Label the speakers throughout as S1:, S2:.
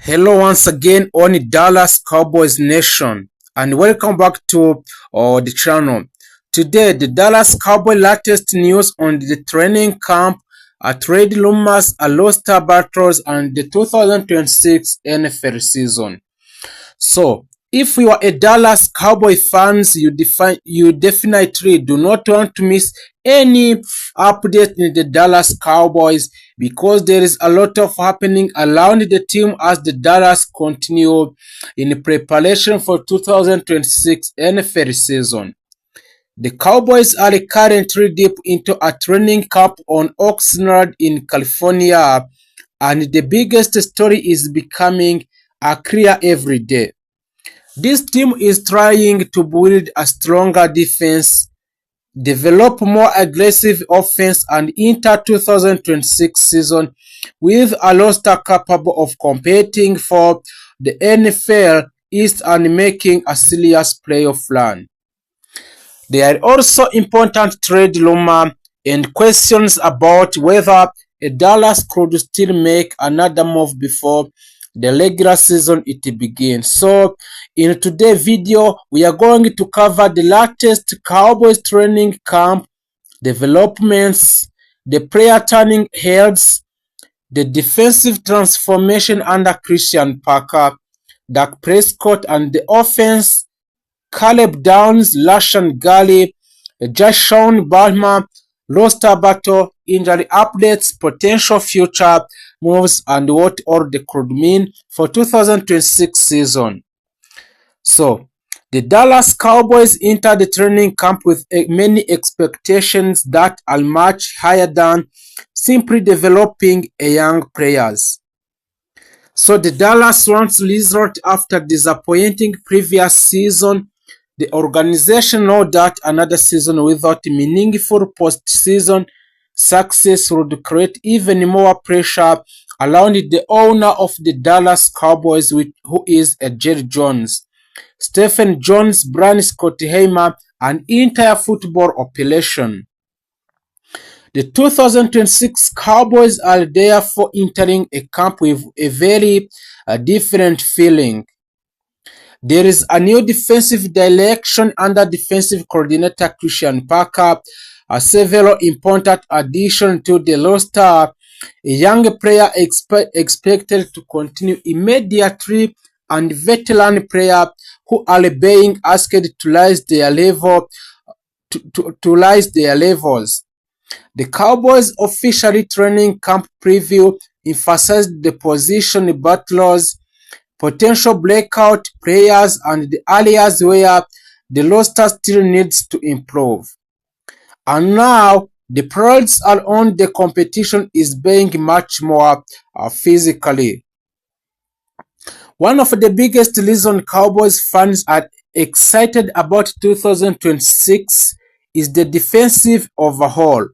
S1: Hello once again on Dallas Cowboys Nation and welcome back to the channel. Today the Dallas Cowboys latest news on the training camp, trade rumors, roster battles and the 2026 NFL season. So, if you are a Dallas Cowboy fans, you definitely do not want to miss any update in the Dallas Cowboys because there is a lot of happening around the team as the Dallas continue in preparation for 2026 NFL season. The Cowboys are currently deep into a training camp on Oxnard in California, and the biggest story is becoming clear every day. This team is trying to build a stronger defense, develop more aggressive offense, and enter 2026 season with a roster capable of competing for the NFL East and making a serious playoff run. There are also important trade rumors and questions about whether Dallas could still make another move before the regular season it begins. So in today's video, we are going to cover the latest Cowboys training camp developments, the player turning heads, the defensive transformation under Christian Parker, Dak Prescott, and the offense, Caleb Downs, Lashan Gally, Jashawn Balmer, roster battle, injury updates, potential future moves, and what all they could mean for 2026 season. So, the Dallas Cowboys enter the training camp with many expectations that are much higher than simply developing young players. So the Dallas wants result after disappointing previous season. The organization know that another season without meaningful postseason success would create even more pressure around the owner of the Dallas Cowboys, who is Jerry Jones, Stephen Jones, Brian Schottenheimer, and entire football operation. The 2026 Cowboys are therefore entering a camp with a very different feeling. There is a new defensive direction under defensive coordinator Christian Parker, several important additions to the roster, a young player expected to continue immediately, and veteran players who are being asked to rise their level to rise their levels. The Cowboys' officially training camp preview emphasized the position battles, potential breakout players, and the areas where the roster still needs to improve. And now the priorities are on the competition is being much more physically. One of the biggest reasons Cowboys fans are excited about 2026 is the defensive overhaul.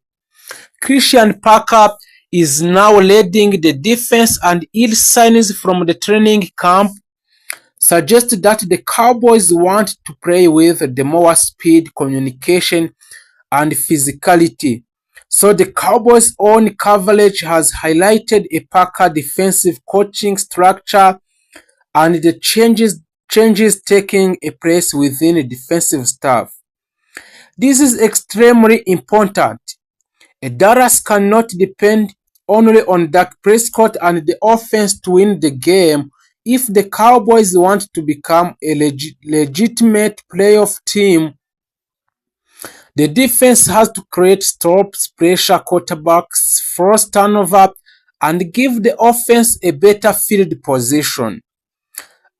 S1: Christian Parker is now leading the defense, and early signs from the training camp suggest that the Cowboys want to play with the more speed, communication, and physicality. So the Cowboys' own coverage has highlighted a Parker defensive coaching structure and the changes taking place within the defensive staff. This is extremely important. Dallas cannot depend only on Dak Prescott and the offense to win the game if the Cowboys want to become a legitimate playoff team. The defense has to create stops, pressure quarterbacks, force turnover, and give the offense a better field position.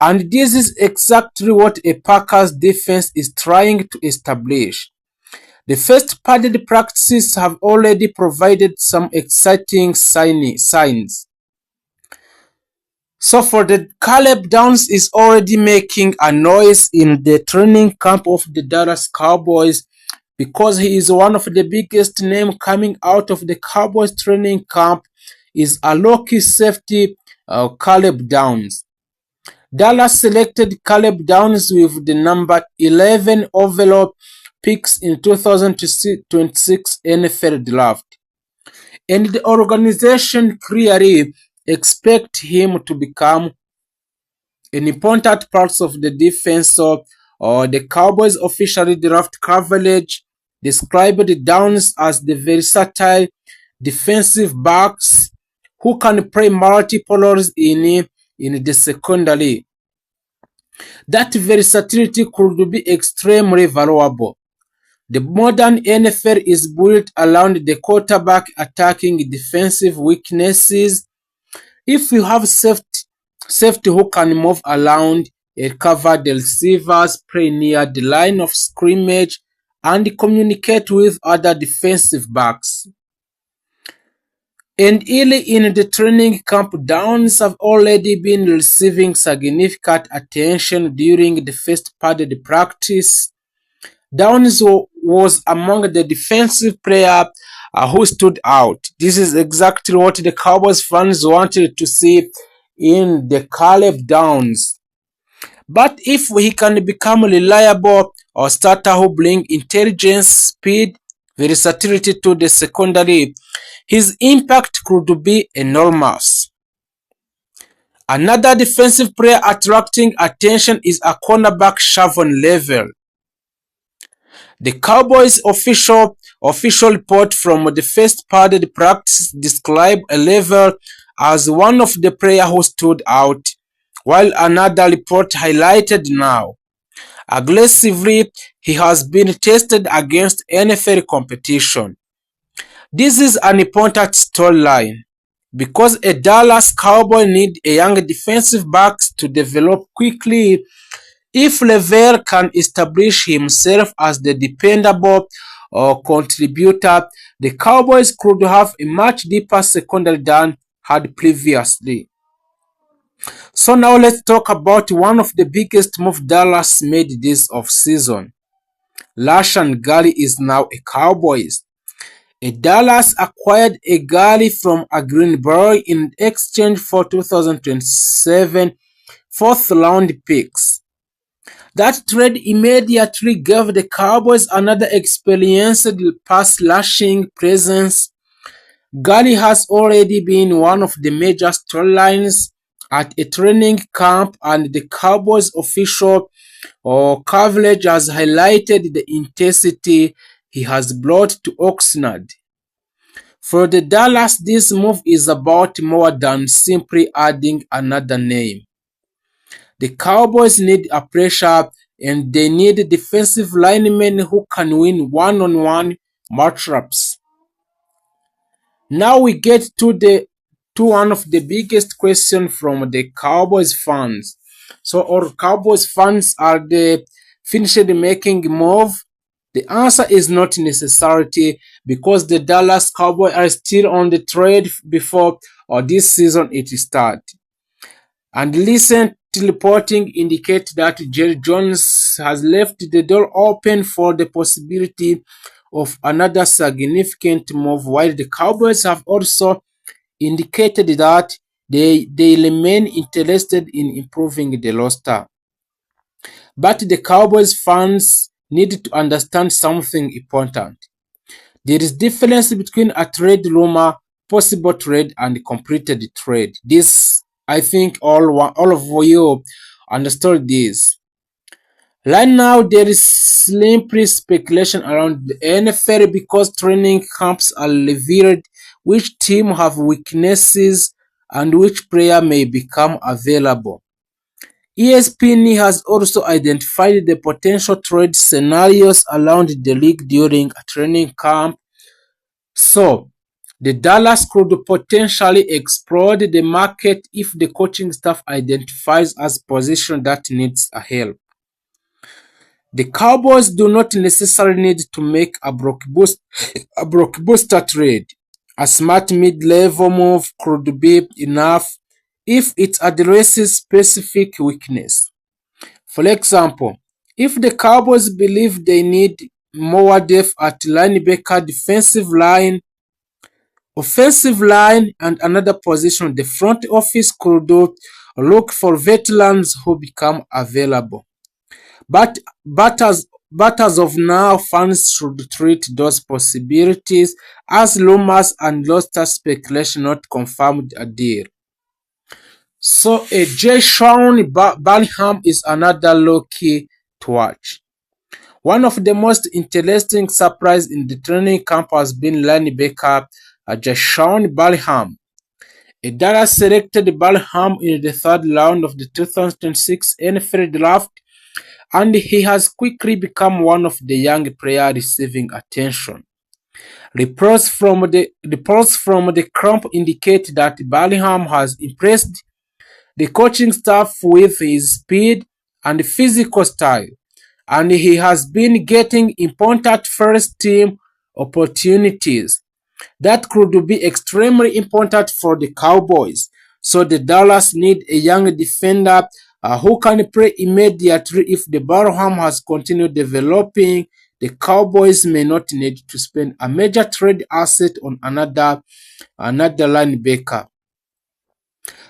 S1: And this is exactly what a Packers defense is trying to establish. The first padded practices have already provided some exciting signs. So for the Caleb Downs is already making a noise in the training camp of the Dallas Cowboys because he is one of the biggest names coming out of the Cowboys training camp is a low-key safety Caleb Downs. Dallas selected Caleb Downs with the number 11 overall picks in 2026 NFL draft, and the organization clearly expect him to become an important part of the defense. So, the Cowboys officially draft coverage described the Downs as the versatile defensive backs who can play multiple roles in the secondary. That versatility could be extremely valuable. The modern NFL is built around the quarterback attacking defensive weaknesses. If you have safety who can move around and cover the receivers, play near the line of scrimmage, and communicate with other defensive backs. And early in the training camp, Downs have already been receiving significant attention during the first part of the practice. Downs was among the defensive players who stood out. This is exactly what the Cowboys fans wanted to see in the Caleb Downs. But if he can become reliable or starter who bring intelligence, speed, versatility to the secondary, his impact could be enormous. Another defensive player attracting attention is a cornerback Shavon Level. The Cowboys official report from the first part of the practice described a Level as one of the players who stood out, while another report highlighted now. Aggressively, he has been tested against NFL competition. This is an important storyline because a Dallas Cowboy need a young defensive backs to develop quickly. If Lever can establish himself as the dependable contributor, the Cowboys could have a much deeper secondary than had previously. So now let's talk about one of the biggest moves Dallas made this offseason. Rashan Gary is now a Cowboys. A Dallas acquired a Gary from a Green Bay in exchange for 2027 fourth-round picks. That trade immediately gave the Cowboys another experienced pass-rushing presence. Gary has already been one of the major storylines at a training camp, and the Cowboys official coverage has highlighted the intensity he has brought to Oxnard. For the Dallas, this move is about more than simply adding another name. The Cowboys need a pressure and they need defensive linemen who can win one-on-one matchups. Now we get to one of the biggest questions from the Cowboys fans. So our Cowboys fans, are they finished making move? The answer is not necessarily, because the Dallas Cowboys are still on the trade before this season it starts. And recent reporting indicate that Jerry Jones has left the door open for the possibility of another significant move, while the Cowboys have also indicated that they remain interested in improving the roster. But the Cowboys fans need to understand something important. There is difference between a trade rumor, possible trade, and completed trade. This, I think, all of you understood this. Right now, there is simply speculation around the NFL because training camps are revealed which team have weaknesses and which player may become available. ESPN has also identified the potential trade scenarios around the league during a training camp. So, the Dallas could potentially explode the market if the coaching staff identifies a position that needs a help. The Cowboys do not necessarily need to make a blockbuster trade. A smart mid-level move could be enough if it addresses specific weakness. For example, if the Cowboys believe they need more depth at linebacker, offensive line, and another position, the front office could look for veterans who become available. But as of now, fans should treat those possibilities as rumors and roster speculation, not confirmed a deal. So a Jay Bellingham is another low-key to watch. One of the most interesting surprises in the training camp has been linebacker Jashawn Bellingham. A Dallas selected Bellingham in the third round of the 2006 NFL Draft, and he has quickly become one of the young players receiving attention. Reports from the camp indicate that Bellingham has impressed the coaching staff with his speed and physical style, and he has been getting important first team opportunities that could be extremely important for the Cowboys. So the Dallas need a young defender who can play immediately. If the Barham has continued developing, the Cowboys may not need to spend a major trade asset on another linebacker.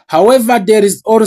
S1: However, there is also